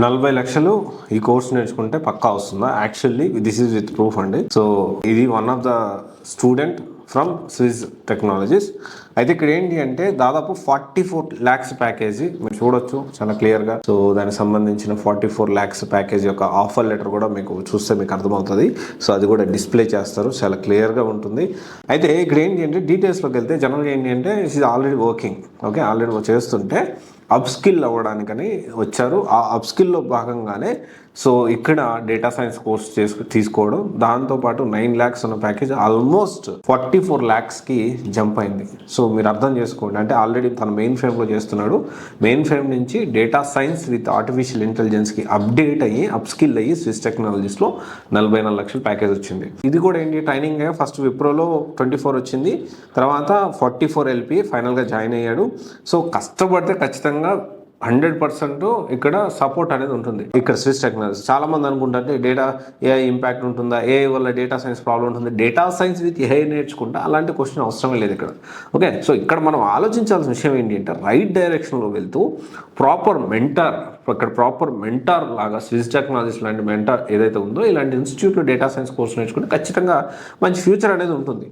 40 లక్షలు ఈ కోర్స్ నేర్చుకుంటే పక్కా వస్తుందా? Actually this is with proof అండి. సో ఇది one of the student from Swiss technologies. అయితే ఇక్కడ ఏంటి అంటే దాదాపు 44 lakhs ప్యాకేజీ మీరు చూడొచ్చు చాలా క్లియర్గా. సో దానికి సంబంధించిన 44 lakhs ప్యాకేజ్ యొక్క ఆఫర్ లెటర్ కూడా మీకు చూస్తే మీకు అర్థమవుతుంది. సో అది కూడా డిస్ప్లే చేస్తారు, చాలా క్లియర్గా ఉంటుంది. అయితే ఇక్కడ ఏంటి అంటే డీటెయిల్స్లోకి వెళ్తే జనరల్గా ఏంటి అంటే it is already working, okay, already చేస్తుంటే అప్స్కిల్ అవ్వడానికని వచ్చారు. ఆ అప్స్కిల్లో భాగంగానే సో ఇక్కడ డేటా సైన్స్ కోర్స్ తీసుకోవడం, దాంతోపాటు 9 lakhs ఉన్న ప్యాకేజ్ ఆల్మోస్ట్ 44 lakhsకి జంప్ అయింది. సో మీరు అర్థం చేసుకోండి, అంటే ఆల్రెడీ తన మెయిన్ ఫ్రేమ్లో చేస్తున్నాడు. మెయిన్ ఫ్రేమ్ నుంచి డేటా సైన్స్ విత్ ఆర్టిఫిషియల్ ఇంటెలిజెన్స్కి అప్డేట్ అయ్యి అప్స్కిల్ అయ్యి స్విస్ టెక్నాలజీస్లో 44 లక్షల ప్యాకేజ్ వచ్చింది. ఇది కూడా ఏంటి ట్రైనింగ్ ఫస్ట్ విప్రోలో 24 వచ్చింది, తర్వాత 44 LP ఫైనల్గా జాయిన్ అయ్యాడు. సో కష్టపడితే ఖచ్చితంగా 100% ఇక్కడ సపోర్ట్ అనేది ఉంటుంది. ఇక్కడ స్విస్ టెక్నాలజీ చాలా మంది అనుకుంటారంటే డేటా ఏఐ ఇంపాక్ట్ ఉంటుందా, ఏఐ వల్ల డేటా సైన్స్ ప్రాబ్లం ఉంటుంది, డేటా సైన్స్ విత్ ఏఐ నేర్చుకుంటా అలాంటి క్వశ్చన్ అవసరమే లేదు ఇక్కడ. ఓకే, సో ఇక్కడ మనం ఆలోచించాల్సిన విషయం ఏంటి అంటే రైట్ డైరెక్షన్లో వెళ్తూ ప్రాపర్ మెంటార్ లాగా స్విస్ టెక్నాలజీస్ లాంటి మెంటార్ ఏదైతే ఉందో ఇలాంటి ఇన్స్టిట్యూట్లో డేటా సైన్స్ కోర్స్ నేర్చుకుంటే ఖచ్చితంగా మంచి ఫ్యూచర్ అనేది ఉంటుంది.